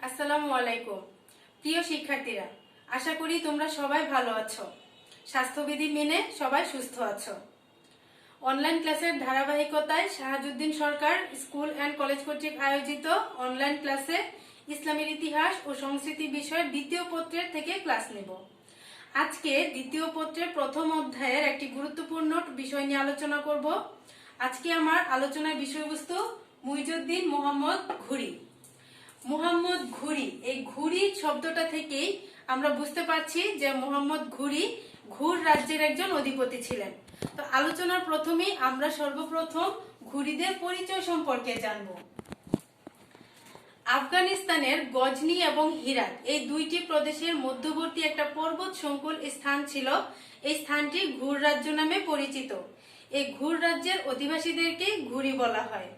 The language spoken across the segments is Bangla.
আসসালামু আলাইকুম। প্রিয় শিক্ষার্থীরা, আশা করি তোমরা সবাই ভালো আছো, স্বাস্থ্যবিধি মেনে সবাই সুস্থ আছো। অনলাইন ক্লাসের ধারাবাহিকতায় শাহাবুদ্দিন সরকার স্কুল অ্যান্ড কলেজ কর্তৃক আয়োজিত অনলাইন ক্লাসে ইসলামের ইতিহাস ও সংস্কৃতি বিষয়ের দ্বিতীয় পত্রের থেকে ক্লাস নেব। আজকে দ্বিতীয় পত্রের প্রথম অধ্যায়ের একটি গুরুত্বপূর্ণ বিষয় নিয়ে আলোচনা করব। আজকে আমার আলোচনার বিষয়বস্তু মুইজউদ্দিন মোহাম্মদ ঘুরি। মুহাম্মদ ঘুরি, এই ঘুরি শব্দটা থেকেই আমরা বুঝতে পারছি যে মোহাম্মদ ঘুরি ঘুর রাজ্যের একজন অধিপতি ছিলেন। তো আলোচনার প্রথমেই আমরা সর্বপ্রথম ঘুরিদের পরিচয় সম্পর্কে জানব। আফগানিস্তানের গজনি এবং হিরাত এই দুইটি প্রদেশের মধ্যবর্তী একটা পর্বত সংকুল স্থান ছিল। এই স্থানটি ঘুর রাজ্য নামে পরিচিত। এই ঘুর রাজ্যের অধিবাসীদেরকে ঘুরি বলা হয়।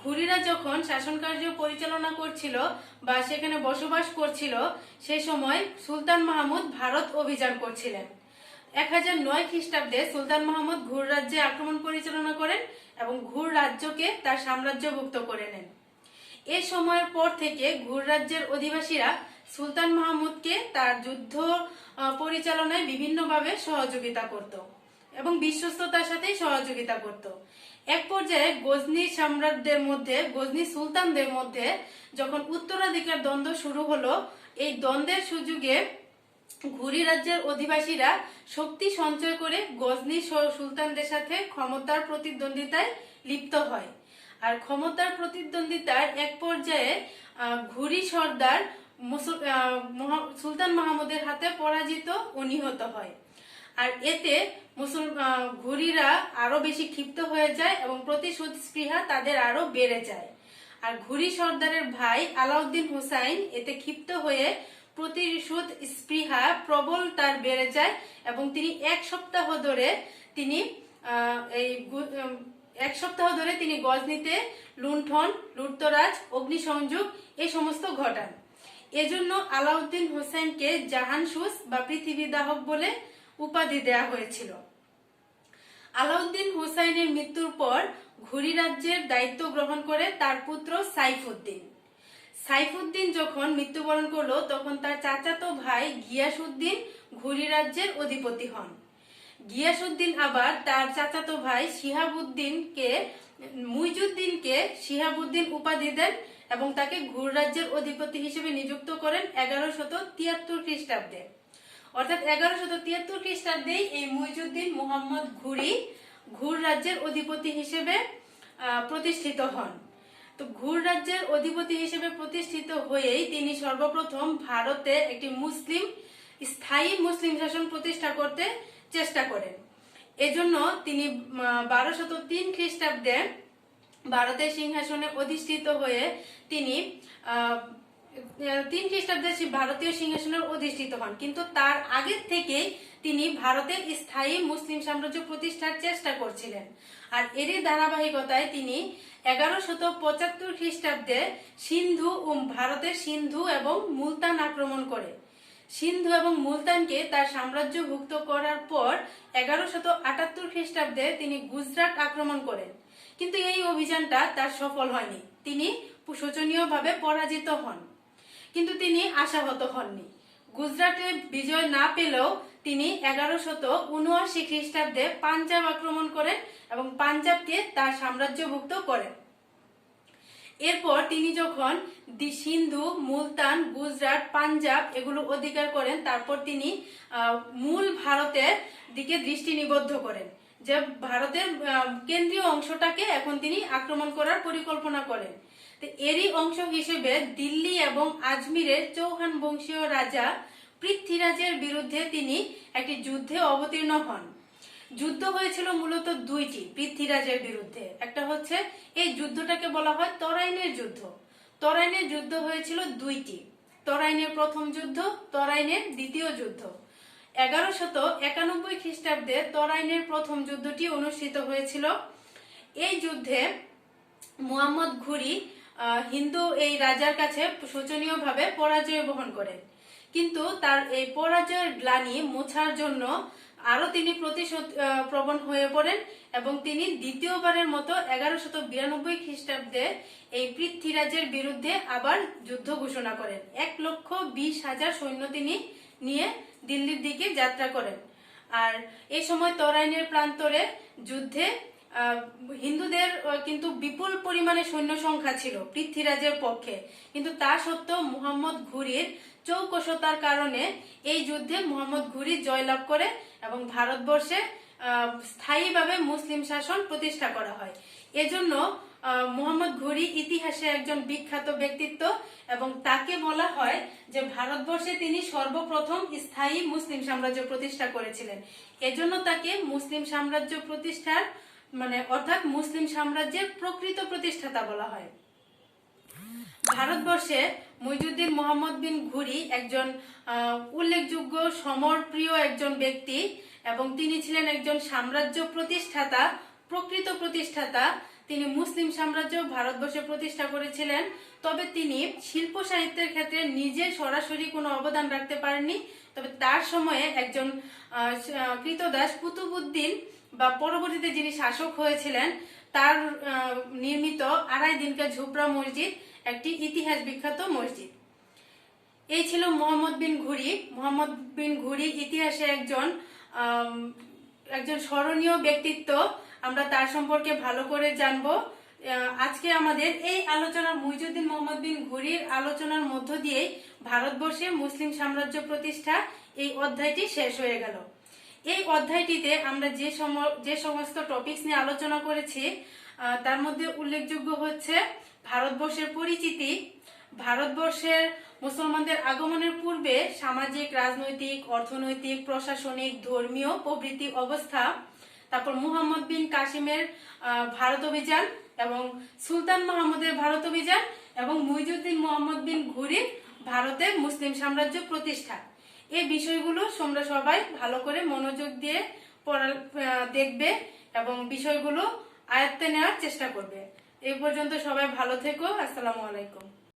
ঘুরিরা যখন শাসন কার্য পরিচালনা করছিল বা সেখানে বসবাস করছিল, সে সময় সুলতান মাহমুদ ভারত অভিযান করছিলেন। 1009 খ্রিস্টাব্দে সুলতান মাহমুদ ঘুর রাজ্যে আক্রমণ পরিচালনা করেন এবং ঘুর রাজ্যকে তার সাম্রাজ্যভুক্ত করে নেন। এ সময়ের পর থেকে ঘুর রাজ্যের অধিবাসীরা সুলতান মাহমুদকে তার যুদ্ধ পরিচালনায় বিভিন্নভাবে সহযোগিতা করত এবং বিশ্বস্ততার সাথে সহযোগিতা করত। এক পর্যায়ে গজনি সম্রাটদের মধ্যে, গজনি সুলতানদের মধ্যে যখন উত্তরাধিকার দ্বন্দ্ব শুরু হলো, এই দ্বন্দ্বের সুযোগে ঘুরি রাজ্যের অধিবাসীরা শক্তি সঞ্চয় করে গজনি সুলতানদের সাথে ক্ষমতার প্রতিদ্বন্দ্বিতায় লিপ্ত হয়। আর ক্ষমতার প্রতিদ্বন্দ্বিতার এক পর্যায়ে ঘুরি সর্দার সুলতান মাহমুদের হাতে পরাজিত ও নিহত হয়। আর এতে ঘুরিরা আরো বেশি ক্ষিপ্ত হয়ে যায় এবং প্রতিশোধ স্পৃহা তাদের আরো বেড়ে যায়। আর ঘুরি সর্দারের ভাই আলাউদ্দিন হুসাইন এতে ক্ষিপ্ত হয়ে প্রতিশোধ স্পৃহা প্রবল তার বেড়ে যায় এবং তিনি এক সপ্তাহ ধরে তিনি গজনিতে লুণ্ঠন, লুটতরাজ, অগ্নিসংযোগ এই সমস্ত ঘটান। এজন্য আলাউদ্দিন হুসাইনকে জাহানশুস বা পৃথিবী দাহক বলে উপাধি দেয়া হয়েছিল। আলাউদ্দিন হুসাইনের মৃত্যুর পর ঘুরি রাজ্যের দায়িত্ব গ্রহণ করে তার পুত্র সাইফুদ্দিন। সাইফুদ্দিন যখন মৃত্যুবরণ করলো, তখন তার চাচাতো ভাই গিয়াসউদ্দিন ঘুরি রাজ্যের অধিপতি হন। গিয়াসউদ্দিন আবার তার চাচাতো ভাই মুইজউদ্দিনকে শিহাবুদ্দিন উপাধি দেন এবং তাকে ঘুর রাজ্যের অধিপতি হিসেবে নিযুক্ত করেন 1173 খ্রিস্টাব্দে। অর্থাৎ 1173 খ্রিস্টাব্দেই এই মুইজউদ্দিন মোহাম্মদ ঘুরি ঘুর রাজ্যের অধিপতি হিসেবে প্রতিষ্ঠিত হন। তো ঘুর রাজ্যের অধিপতি হিসেবে প্রতিষ্ঠিত হয়েই তিনি সর্বপ্রথম ভারতে একটি স্থায়ী মুসলিম শাসন প্রতিষ্ঠা করতে চেষ্টা করেন। এজন্য তিনি 1203 খ্রিস্টাব্দে ভারতের সিংহাসনে অধিষ্ঠিত হয়ে তিনি 3 খ্রিস্টাব্দে ভারতীয় সিংহাসনের অধিষ্ঠিত হন। কিন্তু তার আগের থেকে তিনি ভারতের স্থায়ী মুসলিম সাম্রাজ্য প্রতিষ্ঠার চেষ্টা করছিলেন। আর এরই ধারাবাহিকতায় তিনি 1175 খ্রিস্টাব্দে ভারতের সিন্ধু এবং মুলতান আক্রমণ করে। সিন্ধু এবং মুলতানকে তার সাম্রাজ্যভুক্ত করার পর 1178 খ্রিস্টাব্দে তিনি গুজরাট আক্রমণ করেন। কিন্তু এই অভিযানটা তার সফল হয়নি। তিনি শোচনীয়ভাবে পরাজিত হন। কিন্তু তিনি আশাহত হননি। গুজরাটে বিজয় না পেলেও তিনি 1179 খ্রিস্টাব্দে পাঞ্জাব আক্রমণ করেন এবং পাঞ্জাবকে তার সাম্রাজ্যভুক্ত করেন। এরপর তিনি যখন সিন্ধু, মুলতান, গুজরাট, পাঞ্জাব এগুলো অধিকার করেন, তারপর তিনি মূল ভারতের দিকে দৃষ্টি নিবদ্ধ করেন, যে ভারতের কেন্দ্রীয় অংশটাকে এখন তিনি আক্রমণ করার পরিকল্পনা করেন। এরই অংশ হিসেবে দিল্লি এবং আজমিরের চৌহান বংশীয় রাজা পৃথ্বীরাজের বিরুদ্ধে তিনি একটি যুদ্ধে অবতীর্ণ হন। যুদ্ধ হয়েছিল মূলত দুইটি পৃথ্বীরাজের বিরুদ্ধে। একটা হচ্ছে, এই যুদ্ধটাকে বলা হয় তরাইনের যুদ্ধ। তরাইনের যুদ্ধ হয়েছিল দুইটি, তরাইনের প্রথম যুদ্ধ, তরাইনের দ্বিতীয় যুদ্ধ। 1191 খ্রিস্টাব্দে তরাইনের প্রথম যুদ্ধটি অনুষ্ঠিত হয়েছিল। এই যুদ্ধে মুহাম্মদ ঘুরি হিন্দু এই রাজার কাছে শোচনীয়ভাবে পরাজয় বহন করেন। কিন্তু তার এই পরাজয়ের গ্লানি মোছার জন্য আরো তিনি প্রতিশোধ প্রবণ হয়ে পড়েন এবং তিনি দ্বিতীয়বারের মতো 1192 খ্রিস্টাব্দে এই পৃথ্বীরাজের বিরুদ্ধে আবার যুদ্ধ ঘোষণা করেন। 1,20,000 সৈন্য তিনি নিয়ে দিল্লির দিকে যাত্রা করেন। আর এই সময় তরাইনের প্রান্তরে যুদ্ধে হিন্দুদের কিন্তু বিপুল পরিমাণে সৈন্য সংখ্যা ছিল পৃথ্বীরাজের পক্ষে, কিন্তু তা সত্ত্বেও মুহাম্মদ ঘুরির চৌকসতার কারণে এই যুদ্ধে মুহাম্মদ ঘুরি জয়লাভ করে এবং ভারতবর্ষে স্থায়ীভাবে মুসলিম শাসন প্রতিষ্ঠা করা হয়। এজন্য মুহাম্মদ ঘুরি ইতিহাসে একজন বিখ্যাত ব্যক্তিত্ব এবং তাকে বলা হয় যে ভারতবর্ষে তিনি সর্বপ্রথম স্থায়ী মুসলিম সাম্রাজ্য প্রতিষ্ঠা করেছিলেন। এজন্য তাকে মুসলিম সাম্রাজ্য প্রতিষ্ঠার অর্থাৎ মুসলিম সাম্রাজ্যের প্রকৃত প্রতিষ্ঠাতা বলা হয়। ভারতবর্ষে মুইজুদ্দিন মোহাম্মদ বিন ঘুরি একজন উল্লেখযোগ্য সমরপ্রিয় একজন ব্যক্তি এবং তিনি ছিলেন একজন সাম্রাজ্য প্রতিষ্ঠাতা, প্রকৃত প্রতিষ্ঠাতা। তিনি মুসলিম সাম্রাজ্য ভারতবর্ষে প্রতিষ্ঠা করেছিলেন, তবে তিনি শিল্প সাহিত্যের ক্ষেত্রে নিজে সরাসরি কোনো অবদান রাখতে পারেননি। তবে তার সময়ে একজন কৃতদাস কুতুবউদ্দিন বা পরবর্তীতে যিনি শাসক হয়েছিলেন তার নির্মিত আড়াই দিনকা ঝুপড়া মসজিদ একটি ইতিহাস বিখ্যাত মসজিদ। এই ছিল মোহাম্মদ বিন ঘুরি। মোহাম্মদ বিন ঘুরি ইতিহাসে একজন স্মরণীয় ব্যক্তিত্ব। আমরা তার সম্পর্কে ভালো করে জানবো। আজকে আমাদের এই আলোচনা মুইজুদ্দিন মোহাম্মদ বিন ঘুরির আলোচনার মধ্য দিয়ে ভারতবর্ষে মুসলিম সাম্রাজ্য প্রতিষ্ঠা এই অধ্যায়টি শেষ হয়ে গেল। এই অধ্যায়টিতে আমরা যে সমস্ত টপিকস নিয়ে আলোচনা করেছি তার মধ্যে উল্লেখযোগ্য হচ্ছে ভারতবর্ষের পরিচিতি, ভারতবর্ষের মুসলমানদের আগমনের পূর্বে সামাজিক, রাজনৈতিক, অর্থনৈতিক, প্রশাসনিক, ধর্মীয় প্রভৃতি অবস্থা, তারপর মুহাম্মদ বিন কাসিমের ভারত অভিযান এবং সুলতান মাহমুদের ভারত অভিযান এবং মুইজুদ্দিন মোহাম্মদ বিন ঘুরির ভারতে মুসলিম সাম্রাজ্য প্রতিষ্ঠা। এই বিষয়গুলো তোমরা সবাই ভালো করে মনোযোগ দিয়ে দেখবে এবং বিষয়গুলো আয়ত্তে নেওয়ার চেষ্টা করবে। এই পর্যন্ত সবাই ভালো থেকো। আসসালামু আলাইকুম।